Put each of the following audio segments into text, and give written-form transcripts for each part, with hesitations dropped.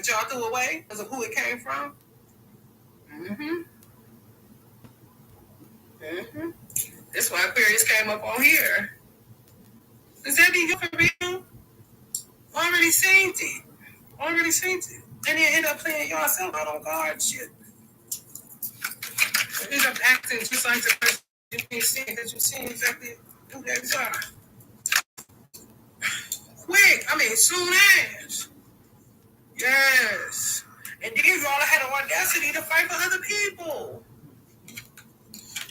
that y'all threw away because of who it came from. That's why Aquarius came up on here. Does that be you for real? Already seen it. And then end up playing yourself out on guard shit. And end up acting just like the person you can't see because you see exactly who they are. Quick, soon as. Yes. And then you all had the audacity to fight for other people.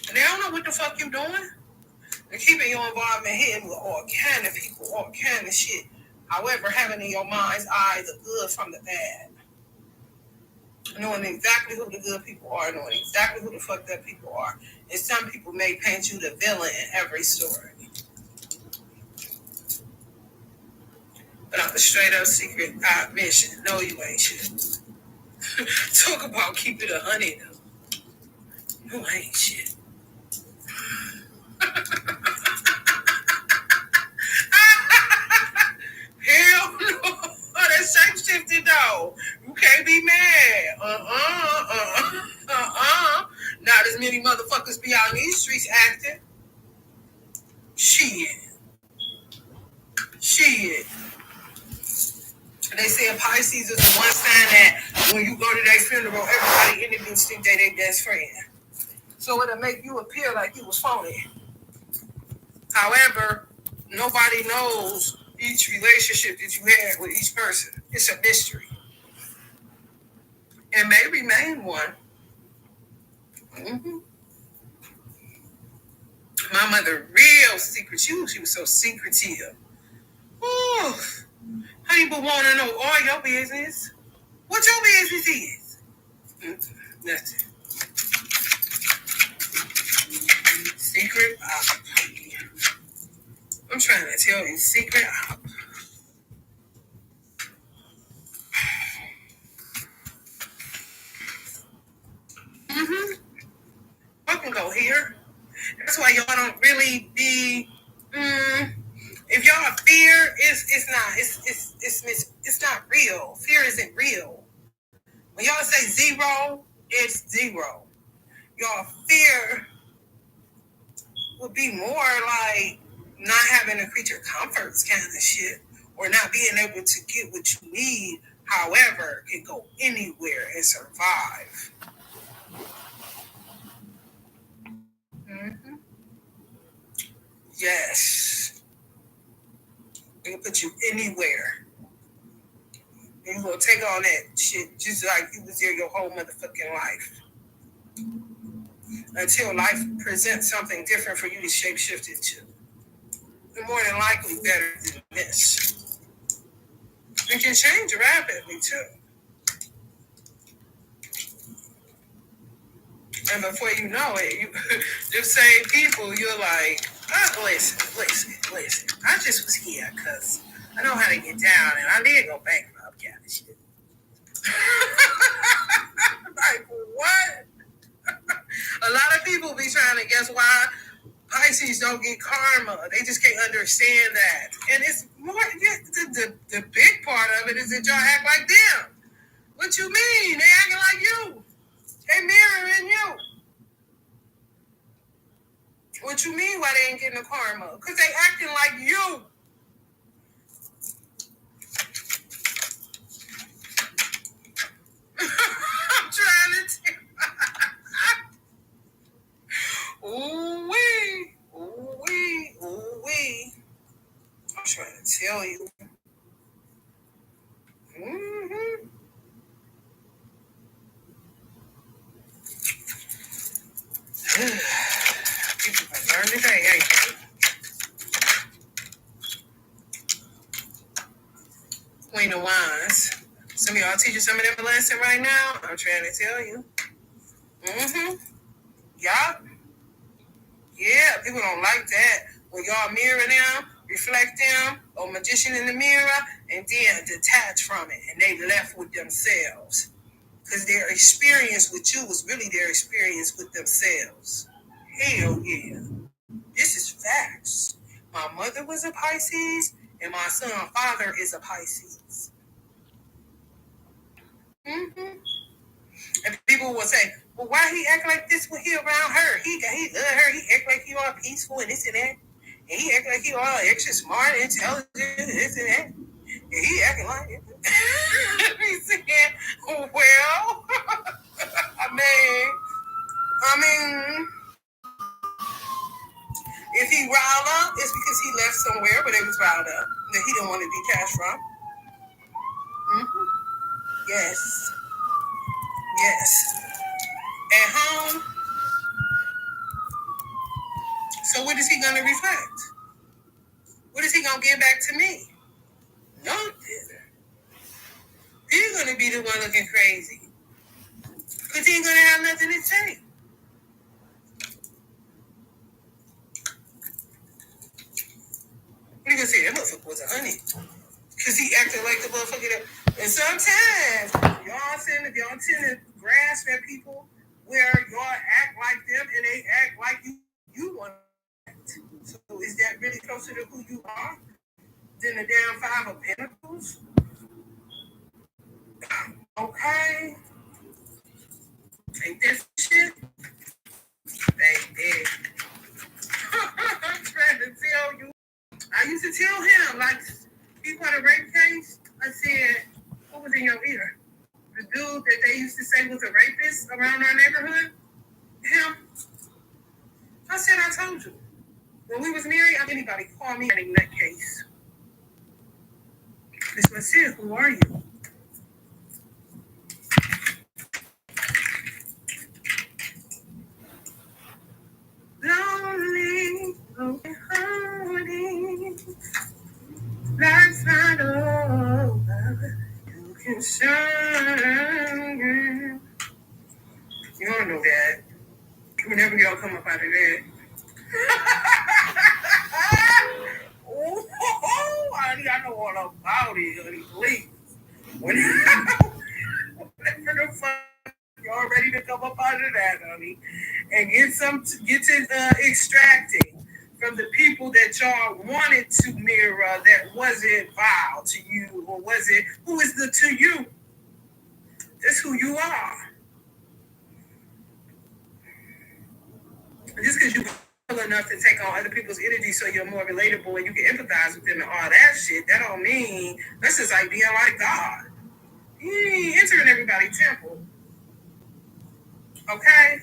And they don't know what the fuck you doing. They're keeping your involvement hidden with all kind of people, all kind of shit. However, having in your mind's eye the good from the bad. Knowing exactly who the good people are, knowing exactly who the fucked up people are. And some people may paint you the villain in every story. But I'm a straight up secret mission. No, you ain't shit. Talk about keep it 100 though. No, I ain't shit. Hell no. That's shape-shifting though. You can't be mad. Not as many motherfuckers be out in these streets acting. Shit. And they say a Pisces is the one sign that when you go to their funeral, everybody in the bitch think they their best friend. So it'll make you appear like you was phony. However, nobody knows each relationship that you had with each person. It's a mystery. And may remain one. My mother, real secret. She was so secretive. Ooh. How you want to know all your business? What your business is? Nothing. Secret op. I'm trying to tell you, secret op. I can go here. That's why y'all don't really be. If y'all fear, it's not real. Fear isn't real. When y'all say zero, it's zero. Y'all fear would be more like not having a creature comforts kind of shit, or not being able to get what you need. However, can go anywhere and survive. Yes. They can put you anywhere. And you will take on that shit just like you was there your whole motherfucking life. Until life presents something different for you to shapeshift into. And more than likely better than this. It can change rapidly too. And before you know it, the same people, you're like, listen. I just was here because I know how to get down and I did go bankrupt kind of shit. Like, what? A lot of people be trying to guess why Pisces don't get karma. They just can't understand that. And it's more, the big part of it is that y'all act like them. What you mean? They acting like you. They mirroring you. What you mean why they ain't getting the karma? Because they acting like you. I'm trying to tell Ooh-wee. I'm trying to tell you. People can learn today, ain't they? Queen of Wands. Some of y'all teaching some of them a lesson right now. I'm trying to tell you. Y'all. Yeah, people don't like that. When y'all mirror them, reflect them, or magician in the mirror, and then detach from it, and they left with themselves. Because their experience with you was really their experience with themselves. Hell yeah. This is facts. My mother was a Pisces, and my son father is a Pisces. will say, well, why he act like this when he around her? He love her. He act like he all peaceful and this and that. And he act like he all extra smart, intelligent, this and that. And he acting like it. He said, well, I mean, if he riled up, it's because he left somewhere where they was riled up that he didn't want to detach from. Mm-hmm. Yes. At home. So what is he going to reflect? What is he going to give back to me? Nothing. He's going to be the one looking crazy. Because he ain't going to have nothing to say. You can say that motherfucker was a honey. Because he acted like the motherfucker that. And sometimes, y'all tend to grasp at people where y'all act like them and they act like you want to act. So is that really closer to who you are than the damn Five of Pentacles? Okay. Ain't this shit? Baby. I'm trying to tell you. I used to tell him, like, he got a rape case. I said, what was in your ear? The dude that they used to say was a rapist around our neighborhood? Him? I said, I told you. When we was married, anybody call me in that case. This was it. Who are you? Lonely, holding. Life's not over. You can shine. You don't know that. Whenever y'all come up out of that. Oh, honey, I know all about it, honey. Please. Whenever the fuck y'all ready to come up out of that, honey, and get to extracting from the people that y'all wanted to mirror that wasn't vile to you, or was it who is the to you? That's who you are. Just because you feel enough to take on other people's energy so you're more relatable and you can empathize with them and all that shit, that don't mean that's just like being like God. You ain't entering everybody's temple. Okay?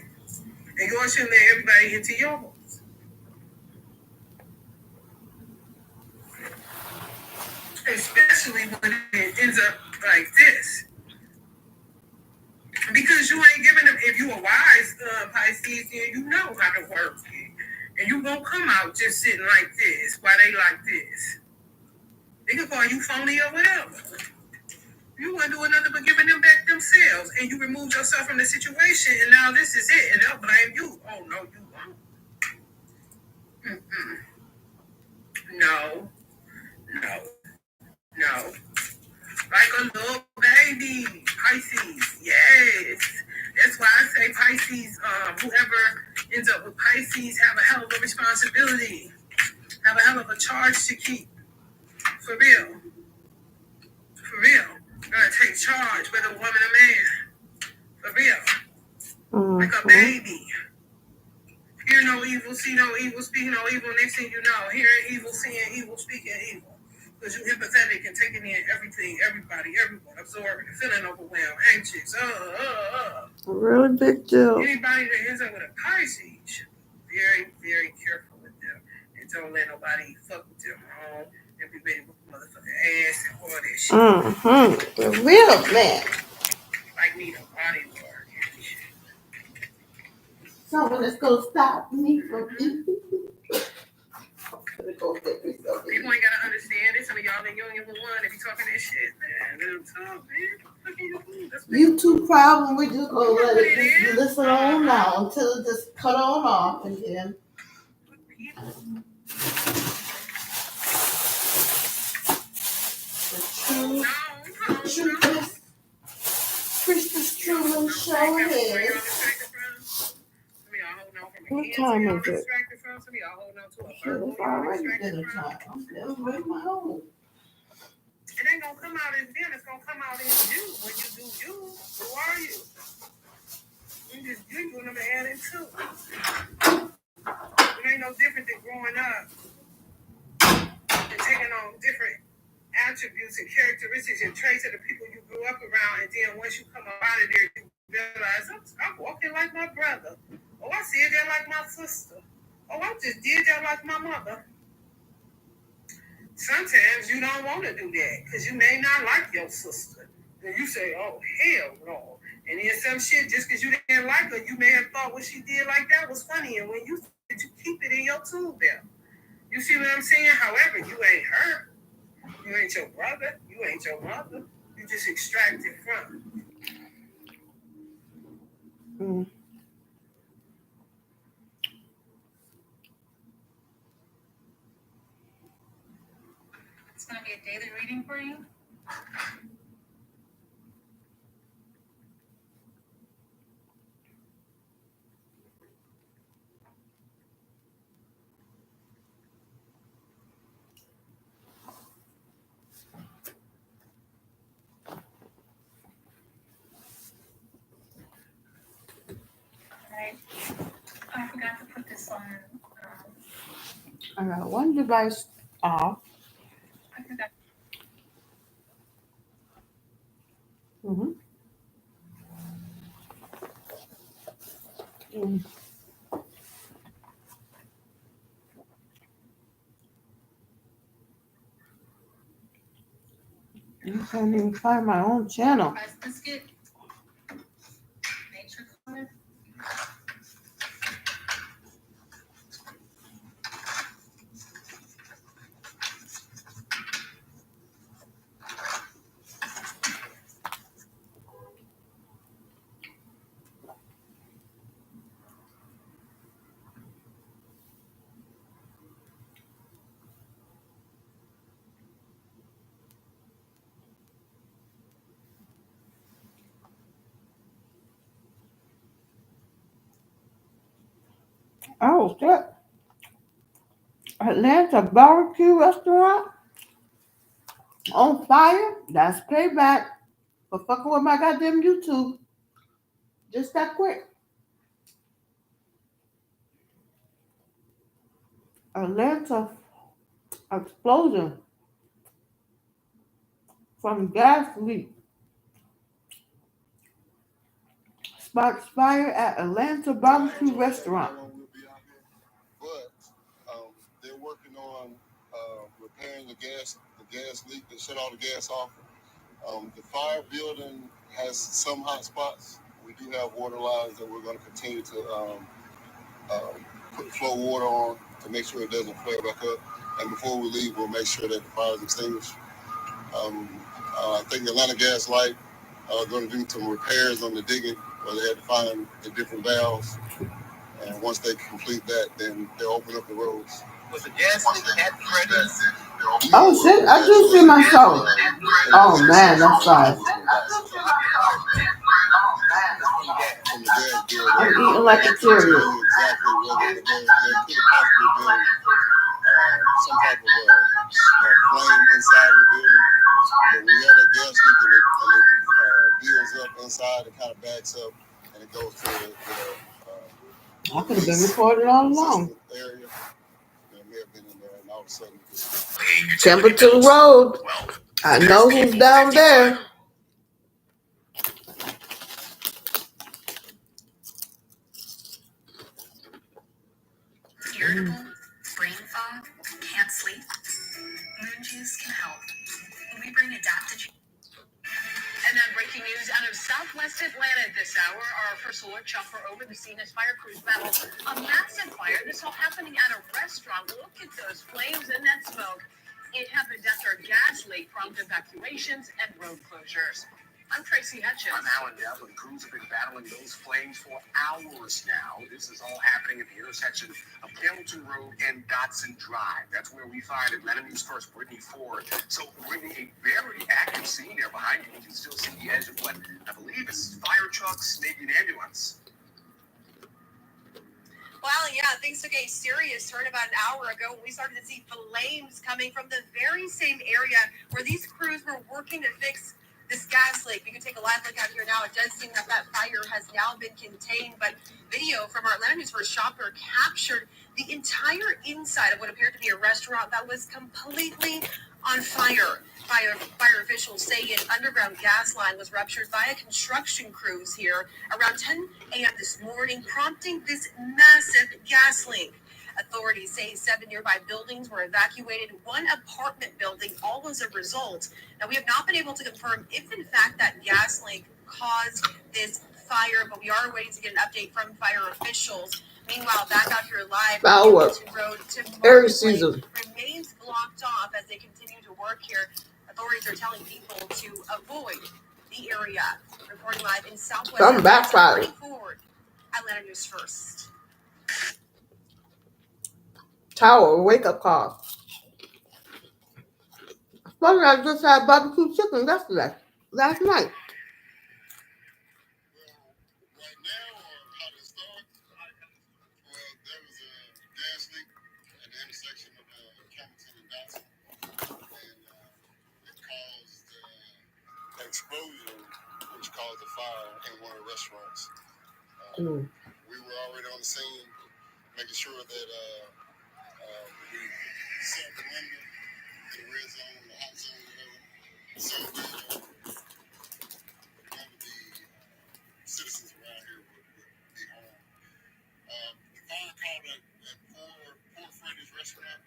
And you shouldn't let everybody into yours. Especially when it ends up like this. Because you ain't giving them, if you a wise Pisces, then you know how to work it. And you won't come out just sitting like this while they like this. They can call you phony or whatever. You wouldn't do nothing but giving them back themselves. And you removed yourself from the situation, and now this is it. And they'll blame you. Oh, no, you won't. No. Like a little baby. Pisces. Yes. That's why I say Pisces, whoever ends up with Pisces have a hell of a responsibility. Have a hell of a charge to keep. For real. You gotta take charge, whether a woman or man. For real. Mm-hmm. Like a baby. Hear no evil, see no evil, speak no evil. Next thing you know, hearing evil, seeing evil, speaking evil. Because you're empathetic and taking in everything, everybody, everyone, absorbing and feeling overwhelmed, anxious. Really big deal. Anybody that ends up with a Pisces, very, very careful with them. And don't let nobody fuck with them home and be ready with motherfucking ass and all that shit. Mm-hmm. The real man. Like need a body work and shit. Someone that's gonna stop me from eating. People ain't gotta understand it. Some of y'all in union with one, they be talking that shit, man. YouTube problem, we just gonna let it just listen on now until it just cut on off and then. The truth Christmas Truman show is. What time is it? It's already dinner time. I'm still with my own. It ain't gonna come out as then. It's gonna come out as you when you do you. Who are you? You just giggling them and adding to it. It ain't no different than growing up and taking on different attributes and characteristics and traits of the people you grew up around, and then once you come up out of there, you realize I'm walking like my brother. Oh, I said that like my sister. Oh, I just did that like my mother. Sometimes you don't want to do that because you may not like your sister. And you say, oh, hell no. And then some shit, just because you didn't like her, you may have thought what she did like that was funny. And when you keep it in your tool belt. You see what I'm saying? However, you ain't her. You ain't your brother. You ain't your mother. You just extracted from. It's going to be a daily reading for you? Right. I forgot to put this on. I got one device off. I forgot. I can't even find my own channel. Rice biscuit. Nature color. Oh, shit. Atlanta barbecue restaurant on fire. That's payback for fucking with my goddamn YouTube. Just that quick. Atlanta explosion from gas leak. Sparks fire at Atlanta barbecue restaurant. But they're working on repairing the gas leak that shut all the gas off. The fire building has some hot spots. We do have water lines that we're going to continue to put flow water on to make sure it doesn't flare back up. And before we leave, we'll make sure that the fire is extinguished. I think Atlanta Gas Light are going to do some repairs on the digging where they had to find the different valves. And once they complete that, then they'll open up the roads. Was the gas leak at Freddy's? Oh shit, I do see myself. Oh man, that's fine. I'm eating like a Cheerio. Exactly whether there could possibly been some type of flame inside of the building. But we had a gas leak and it builds up inside, it kind of backs up, and it goes to the I could have been recorded all along. Area. It may have been in there, and all of a sudden, Templeton Road. I know who's down there. Irritable, brain fog, can't sleep. Moon Juice can help. We bring adaptogen. And then breaking news out of Southwest Atlanta this hour. Our first alert jumper over the scene as fire crews battle a massive fire. This all happening at a restaurant. Look at those flames and that smoke. It happened after a gas leak prompted evacuations and road closures. I'm Tracy Hutchins. I'm Alan Devlin. Crews have been battling those flames for hours now. This is all happening at the intersection of Hamilton Road and Dotson Drive. That's where we find Atlanta News First Brittany Ford. So, Brittany, a very active scene there behind you. You can still see the edge of what I believe is fire trucks, maybe an ambulance. Well, yeah, things took a serious turn about an hour ago when we started to see flames coming from the very same area where these crews were working to fix this gas leak. We can take a live look out here now. It does seem that fire has now been contained, but video from our Atlanta News First shopper captured the entire inside of what appeared to be a restaurant that was completely on fire. Fire officials say an underground gas line was ruptured by a construction crews here around 10 a.m. this morning, prompting this massive gas leak. Authorities say 7 nearby buildings were evacuated, one apartment building, all as a result. Now, we have not been able to confirm if, in fact, that gas leak caused this fire, but we are waiting to get an update from fire officials. Meanwhile, back out here live, Hamilton Road to Market Lane remains blocked off as they continue to work here. Authorities are telling people to avoid the area. Reporting live in Southwest Atlanta, forward, Atlanta News First. Tower wake up call. Funny, I just had barbecue chicken yesterday, last night. Right now, or how to start? Well, there was a gas leak at the intersection of Campbellton and Dotson, and it caused an explosion, which caused a fire in one of the restaurants. We were already on the scene, making sure that we set the window, the red zone, the hot zone, whatever, so that none of the citizens around here would be harmed. The fire called at Poor Freddy's restaurant.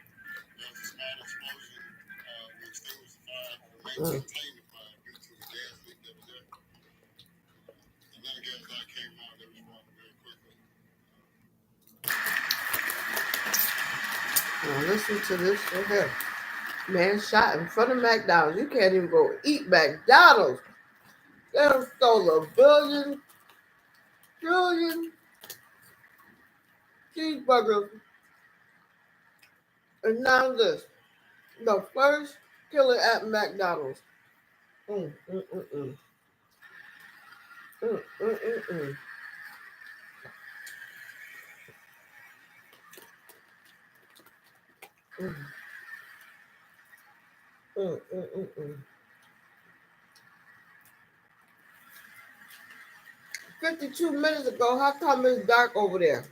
There was a small explosion. We extinguished the fire, contained the fire due to the gas leak that was there. And then the gas light came out, they responded very quickly. Now listen to this right here. Man shot in front of McDonald's. You can't even go eat McDonald's. They done stole a trillion cheeseburgers. And now this. The first killer at McDonald's. Mm. 52 minutes ago, how come it's dark over there?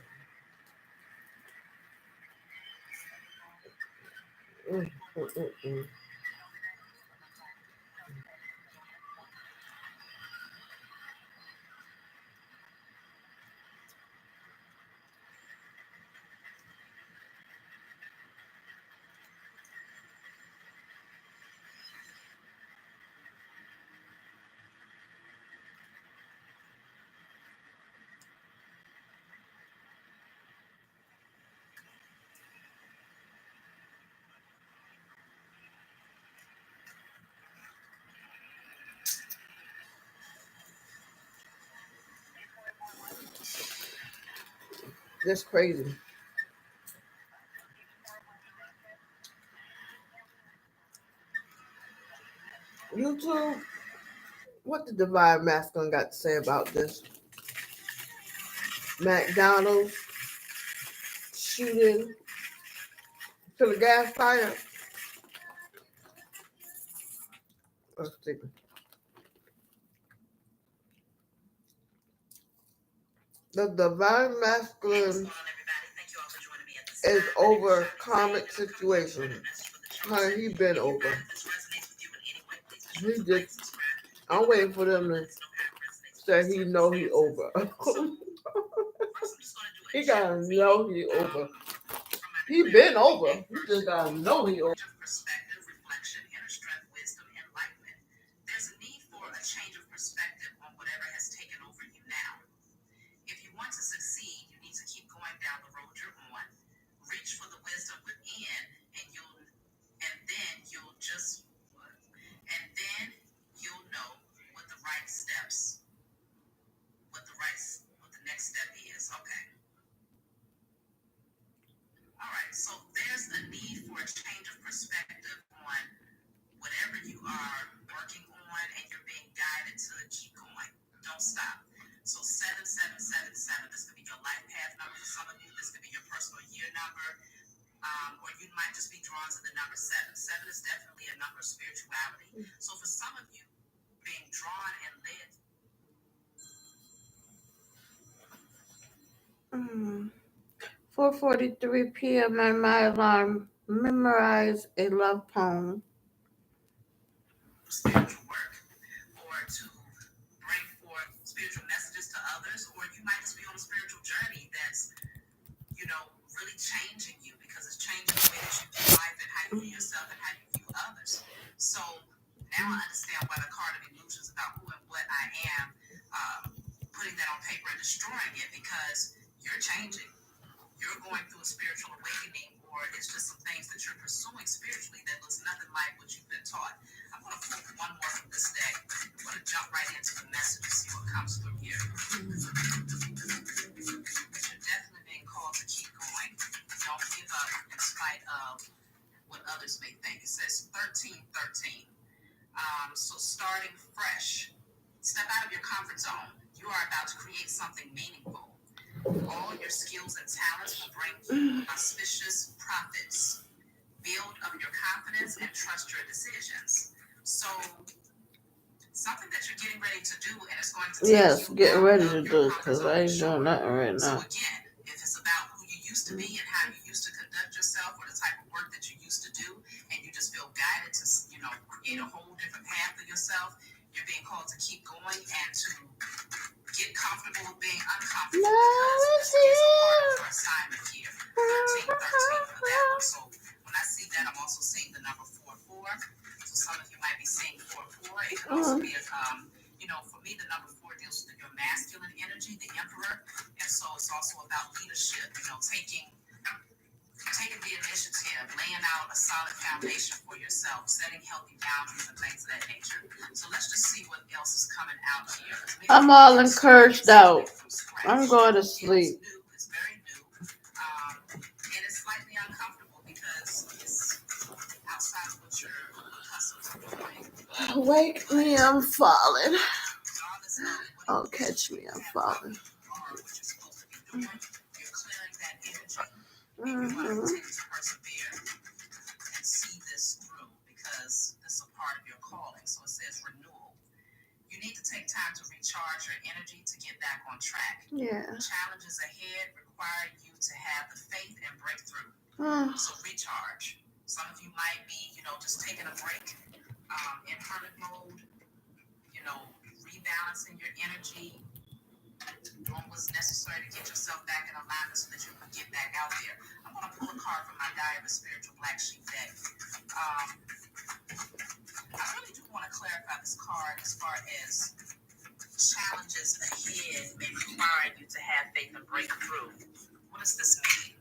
That's crazy. YouTube, what the Divine Masculine got to say about this? McDonald's shooting to the gas fire. Let's see. The Divine Masculine is over comic situation. Honey, he been over. He just, I'm waiting for them to say he know he over. He gotta know he over. He been over. He just gotta know he over. Perspective, reflection, inner strength, wisdom, enlightenment. There's a need for a change of perspective on whatever has taken over you now. If you want to succeed, you need to keep going down the road you're on. Reach for the wisdom within, and then you'll know what the right steps, what the next step is. Okay. All right. So there's a need for a change of perspective on whatever you are working on, and you're being guided to keep going. Don't stop. So 7777. This could be your life path number for some of you. This could be your personal year number. Or you might just be drawn to the number 7. 7 is definitely a number of spirituality. So for some of you, being drawn and led. 4:43 p.m. and my alarm. Memorize a love poem. Spiritual work, or to bring forth spiritual messages to others, or you might just be on a spiritual journey that's, really changing you because it's changing the way that you view life and how you view yourself and how you view others. So now I understand why the card of illusions about who and what I am, putting that on paper and destroying it, because you're changing. You're going through a spiritual awakening, or it's just some things that you're pursuing spiritually that looks nothing like what you've been taught. I'm going to pull one more from this deck. I'm going to jump right into the message and see what comes through here. You're definitely being called to keep going. Don't give up in spite of what others may think. It says 13:13. So starting fresh. Step out of your comfort zone. You are about to create something meaningful. All your skills and talents will bring you auspicious profits. Build up your confidence and trust your decisions. So, something that you're getting ready to do, and it's going to take Yes, you getting out ready of to your do it comfort because zone, I ain't sure. doing nothing right So now. again, if it's about who you used to be and how you used to conduct yourself, or the type of work that you used to do, and you just feel guided to, create a whole different path for yourself, you're being called to keep going and to get comfortable with being uncomfortable, because this is a part of your assignment here. 13:13 for that one. So when I see that, I'm also seeing the number 44. So some of you might be seeing 44. It could also be for me, the number 4 deals with your masculine energy, the emperor, and so it's also about leadership. Taking the initiative, laying out a solid foundation for yourself, setting healthy boundaries and things of that nature. So let's just see what else is coming out here. I'm all encouraged out. I'm going to sleep. It's very new. And it's slightly uncomfortable because it's outside of what you're accustomed to doing. Wake me, I'm falling. Regardless of what Oh, catch me, I'm falling. what you're supposed to be doing, you're clearing that energy. And you want to continue to persevere and see this through, because this is a part of your calling. So it says renewal. You need to take time to recharge your energy to get back on track. Yeah. Challenges ahead require you to have the faith and breakthrough. So recharge. Some of you might be, just taking a break in hermit mode, rebalancing your energy, doing what's necessary to get yourself back in alignment so that you can get back out there. I'm going to pull a card from my Diary of a Spiritual Black Sheep deck. I really do want to clarify this card as far as challenges ahead may require you to have faith and breakthrough. What does this mean?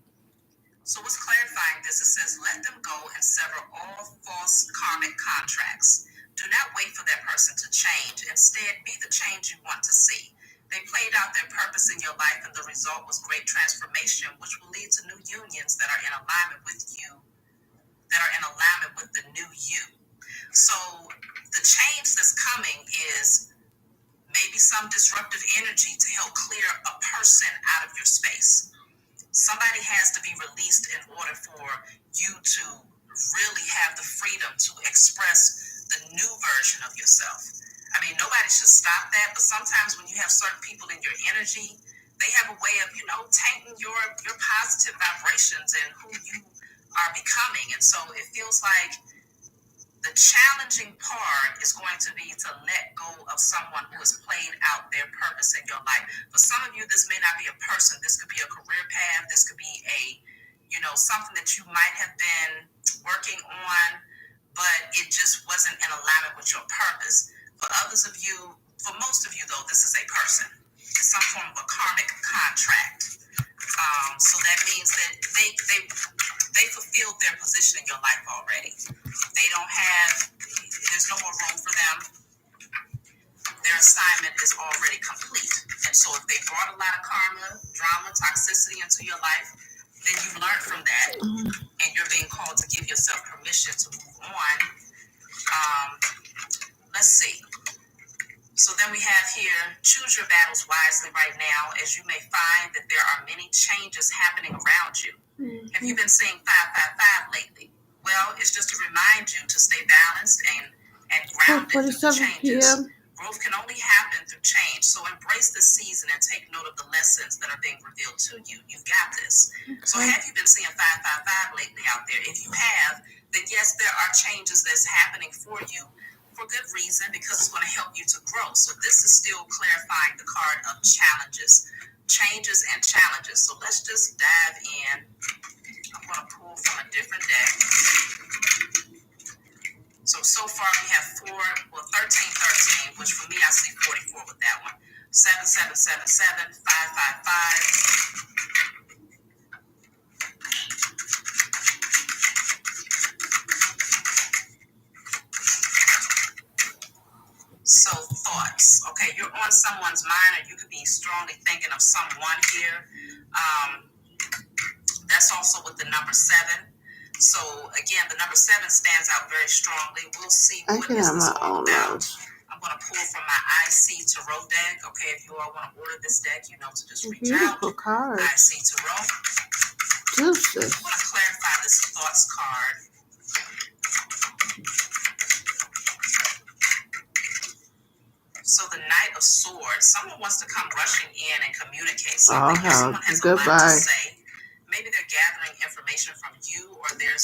So what's clarifying this? It says, let them go and sever all false karmic contracts. Do not wait for that person to change. Instead, be the change you want to see. They played out their purpose in your life, and the result was great transformation, which will lead to new unions that are in alignment with you, that are in alignment with the new you. So the change that's coming is maybe some disruptive energy to help clear a person out of your space. Somebody has to be released in order for you to really have the freedom to express the new version of yourself. I mean, nobody should stop that, but sometimes when you have certain people in your energy, they have a way of, tainting your positive vibrations and who you are becoming. And so it feels like the challenging part is going to be to let go of someone who has played out their purpose in your life. For some of you, this may not be a person. This could be a career path. This could be something that you might have been working on, but it just wasn't in alignment with your purpose. For others of you, for most of you though, this is a person. It's some form of a karmic contract. So that means that they fulfilled their position in your life already. There's no more room for them. Their assignment is already complete. And so if they brought a lot of karma, drama, toxicity into your life, then you learn from that, and you're being called to give yourself permission to move on. Let's see. So then we have here, choose your battles wisely right now, as you may find that there are many changes happening around you. Have you been seeing 555 lately? Well, it's just to remind you to stay balanced and and grounded through the 4:47 changes. p.m. Growth can only happen through change. So embrace the season and take note of the lessons that are being revealed to you. You've got this. So Okay. have you been seeing 555 lately out there? If you have, then yes, there are changes that's happening for you for good reason, because it's going to help you to grow. So this is still clarifying the card of challenges, changes and challenges. So let's just dive in. I'm going to pull from a different deck. So far we have 13, which for me I see 44 with that one. 7777, 555. So thoughts. Okay, you're on someone's mind, or you could be strongly thinking of someone here. That's also with the number 7. So again, the number 7 stands out very strongly. We'll see I what can is have this my all own about. rose. I'm going to pull from my IC Tarot deck. Okay, if you all want to order this deck, you know to just reach out. Beautiful card. IC Tarot. Juicy. I want to clarify this thoughts card. So the Knight of Swords. Someone wants to come rushing in and communicate something. Oh, Someone has a lot to goodbye. say. Maybe they're gathering information from you, or there's